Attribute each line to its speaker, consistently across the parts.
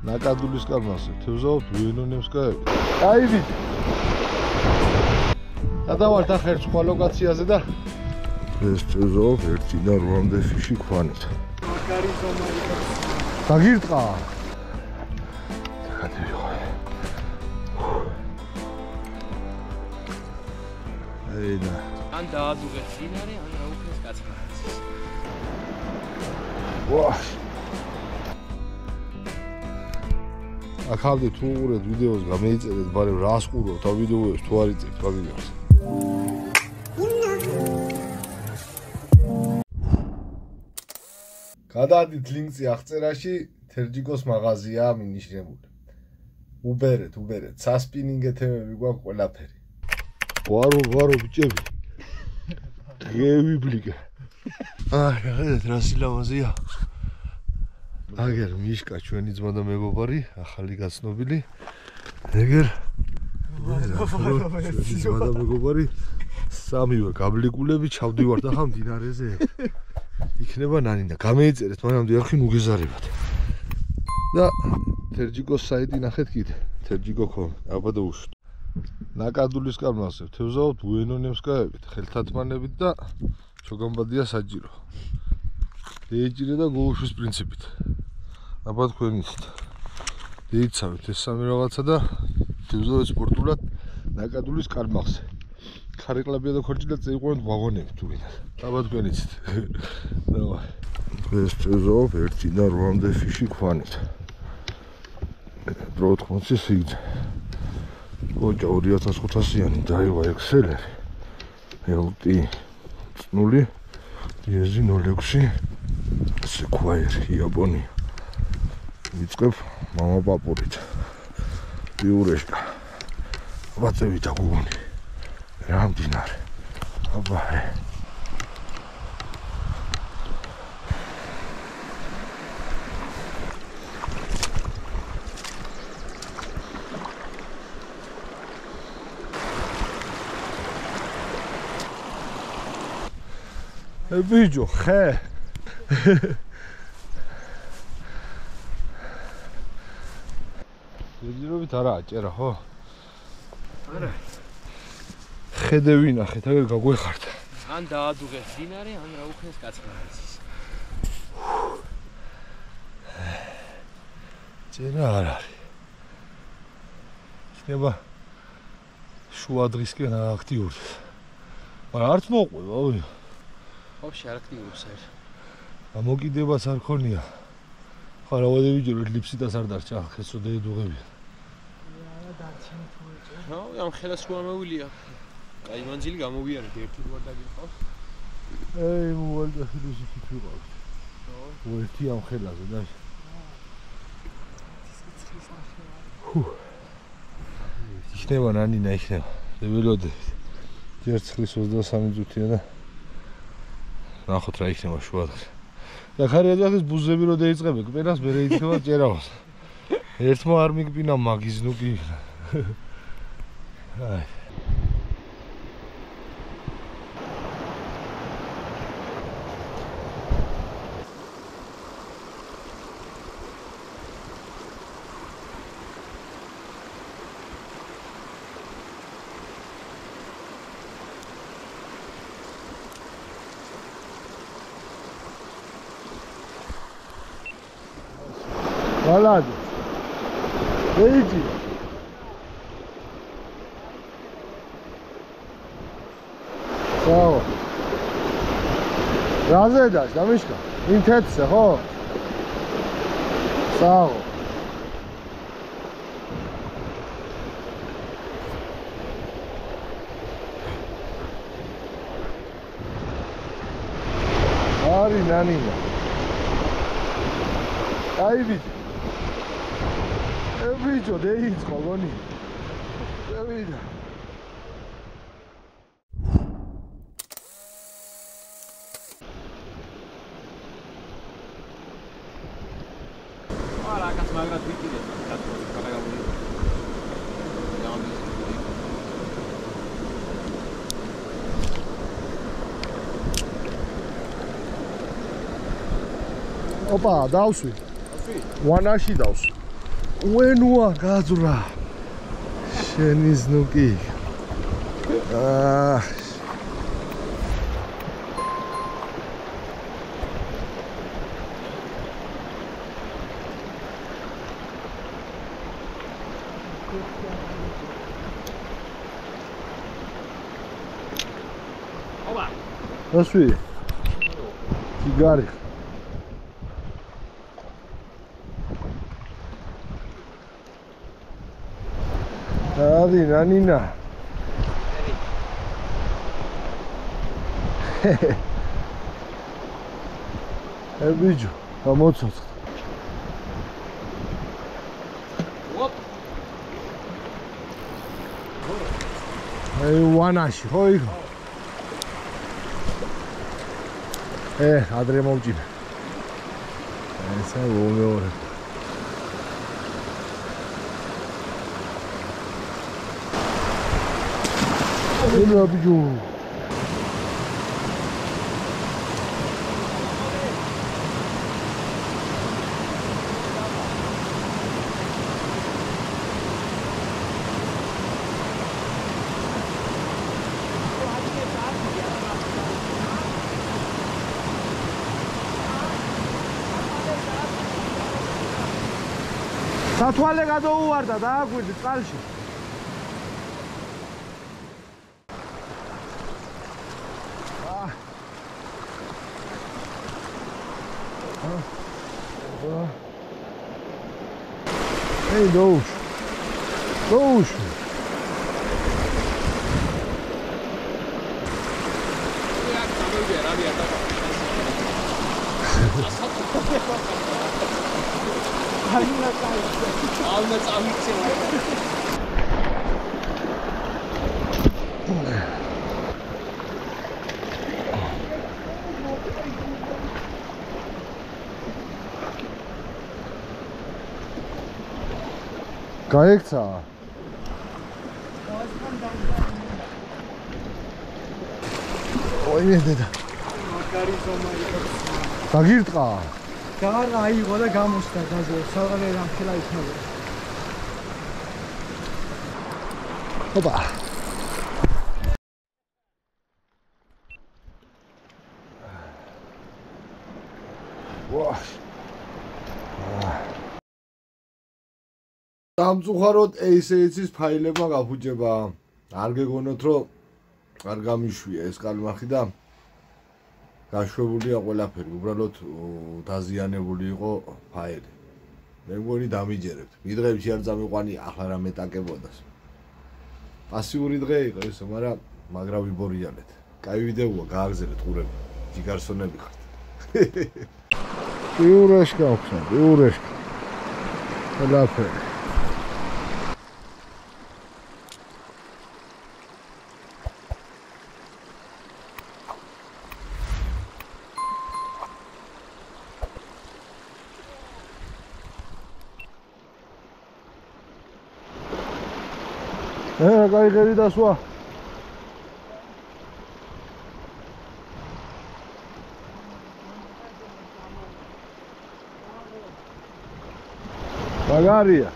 Speaker 1: ნაკადულის კამასზე თევზაობთ ვიენონემსკაები. აივით. გადავართ ახლა ერთ სხვა ლოკაციაზე და ეს თევზაობ 1-დან 8-მდე ფიში ქვანით.
Speaker 2: მაგარი ზომარი.
Speaker 1: დაგირტყა. გადავიღო. ედა.
Speaker 2: ან დაადუღე წინარე, ან აუქეს კაცმა.
Speaker 1: ვა. ახალდი თუ უყურეთ ვიდეოს გამეიწერეთ, მაგრამ რას ყურავთ ამ ვიდეოებს თუ არ იწევთ მაგიას. გადაადით ლინკი აღწერაში, თერჯიკოს მაღაზია მინიშნებული. უბერეთ, სასპინინგ ეთემები გვაქვს ყველაფერი. ვარო ბიჭები. გევიბლიკა. გადეთ რა სილამაზეა. აგერ მიშკა ჩვენი ძმა და მეგობარი, ახალი გაცნობილი. ეგერ ჩვენი ძმა და მეგობარი სამივე გაბლიკულები ჩავდივართ ახლა მდინარეზე. იქნება ნანინდა. გამეიწერეთ მანამდე არხი ნუგეზარებად. და თერჯიკოს საიტი ნახეთ კიდე. თერჯიკო.com. აბა დაუშვით. ნაკადულის კამასზე თევზაობთ ვიენონემსკაებით, ხელთათმანებით და ჩოგამბადია საჭირო. დეიჭირე და გოუშვის პრინციპით. აბა თქვენ იცით. დეიცავით ეს სამი რაღაცა და თევზავთ სპორტულად ნაკადულის კამასზე. ხარეკლაბია და ქორჭილა წაიყვანოთ ვაგონები თუ გინდათ. აბა თქვენ იცით. დავა. ეს თევზაობ 1-დან 8-მდე ფიში ქვანით. 80 სიგრძე. ოჯა 2500-იანი დაივა ექსელერი. LT წნული დიეზი 06 სეკვაირი იაპონია. ვიწყებ მამა პაპურით. ბიურეშკა. ვაწევით აგუნი. რა მდინარე. აბა. ბიჭო, ხე. ზეგირობით არაა ჭერა, ხო?
Speaker 2: არა.
Speaker 1: ხედე ვინახეთ, აგერ გაგვეხართ.
Speaker 2: ან დაადუღე წინარე, ან აუქეს კაცმა.
Speaker 1: ჭერა არ არის. იქნება შუა დღისკენ აქტიური. მაგრამ არც მოყვება, ოი.
Speaker 2: Вообще აქტიურობს არ.
Speaker 1: ამოკიდებაც არ ქონია. ხა რავადი ვიჯერო ლიფსიტას არ დარჩა, ხესო დაედუღებია.
Speaker 2: არა დარჩენ თუეჭე. ნო, ამ ხელას რა მოვილია. აი მანძილი გამოვიარეთ ერთი რვა დაგიყავს.
Speaker 1: ეი, მოვალდა ფილოსოფი ვიყავ. ნო, ერთი ამ ხელაზე და იქნება ნანინა იქნება. ველოდე. ჯერცხლის 23 წუთია და ნახოთ რა იქნება შუადღე. და ხარი აძახის ბუზები რო დაიწყებე, კპენას მე რეიცხება ჭერავს. ერთმა არ მიგპინა მაგის ნუ კი. აი. Ვალადი. ეიჯი. საო. რაზე დაშ, დამიშკა? ინთეთზე, ხო? საო. არი ნანინა. აი ბიჭი. ბიჭო, დაიწყო გონი. დავიდა.
Speaker 2: არა, კაც მაგრად ვიყიდე, კაც გადაგაბული.
Speaker 1: ოპა, დავსვი. ვანაში დავსვი. უენუა გაძვრა შენი ზნუკი Nasıl? Sigara. Hadi nanina. Ebicu, amotsot.
Speaker 2: Hop.
Speaker 1: Ey vanashi, hoy. ადრე მომჭირე. ესა ვომეორე. ელო ბიჯუ. სათვალე გადაუვარდა და აგვირდი წყალში. Hey, douche. Douche. გაიქცა. ოინე დედა. მაგარი ზომა იყო. დაგირტყა.
Speaker 3: დაღარ აიღო და გამოსდა გაზო. საღალე რამხელა იქნება.
Speaker 1: ოპა. ვაჰ. სამწუხაროდ ACH-ის ფაილებმა გაფუჭება. არ გეგონოთ რომ არ გამიშვია ეს კალმახი და გაშვებულია ყველაფერი, უბრალოდ დაზიანებული იყო ფაილი. მე მგონი დამიჯერებთ. მიდღებში არ წამიყვანია, ახლა რა მეტაკებოდას. პასიური დღე იყო ესო, მაგრამ მაგრა ვიბორიალეთ. კაი ვიდეოა, გააგზავნეთ ყურები. ჯიგარსონები ხართ. იურეშკა ოქსა, იურეშკა. ყველაფერი. გაიღერი დასვა. მაგარია.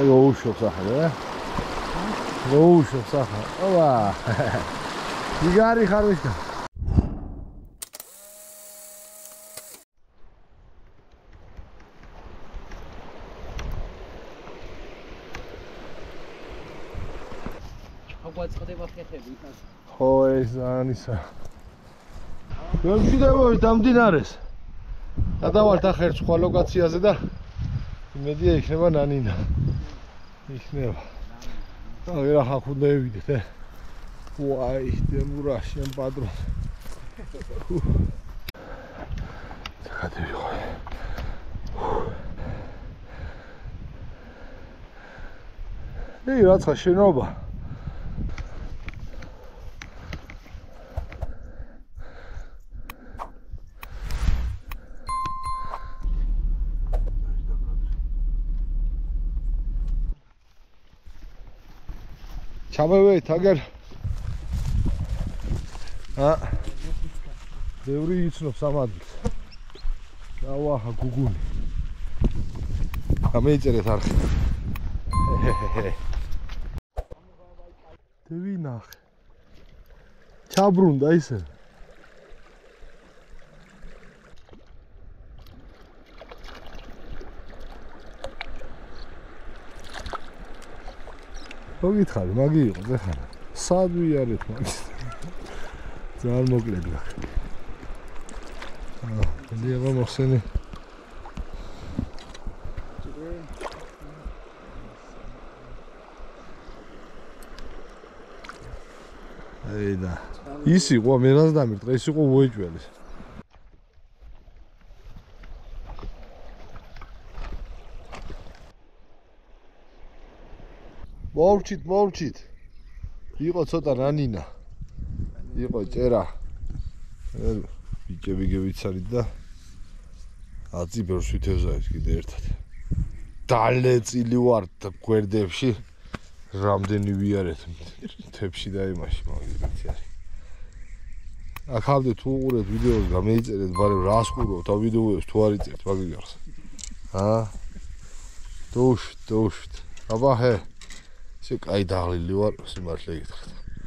Speaker 1: გაუშობს ახლა. გაუშობს ახლა. ოპა. იგარი ხარვიშკა.
Speaker 2: აგვაწყდება ხეხები იქაც.
Speaker 1: ხო, ეს ანისა. გამშვიდობებით დამდინარეს. გადავალთ ახლა ერთ სხვა ლოკაციაზე და იმედია იქნება ნანინა. იქნება. აღარა ხახ უნდა ევიდეთ, ვაი, დემურა შენ პატრონ. გადავიღო. ეი, რაცა შენობა. ჩამევეთ აგერ ბევრი იცნობს ამ ადგილს დავაჰა გუგუნი გამეიწერეთ არხი დევინახე ჩაბრუნდა ისე მოგითხარი მაგი იყო ზეხარა სად ვიარეთ მაგის ძალიან მოკლედ გაქ დიაღო მოხსენი აიდა ის იყო მე რას დამირტყა ის იყო უეჭველის მოვჩით იყო ცოტა რანინა იყო წერა ბიჭები გევიცარით და აწი ბევრს ვითევზავით კიდე ერთად დალეწილი ვარ გვერდებში რამდენი ვიარეთ თებში და იმაში მაგითი არის აქამდე თუ უყურეთ ვიდეოს გამეიწერეთ ბარემ რას ყურებთ ამ ვიდეოებს თუ არ იწერთ მაგიგარს დუშთ აბა ჰე ისე კაი დაღლილი ვარ სიმართლე გითხრათ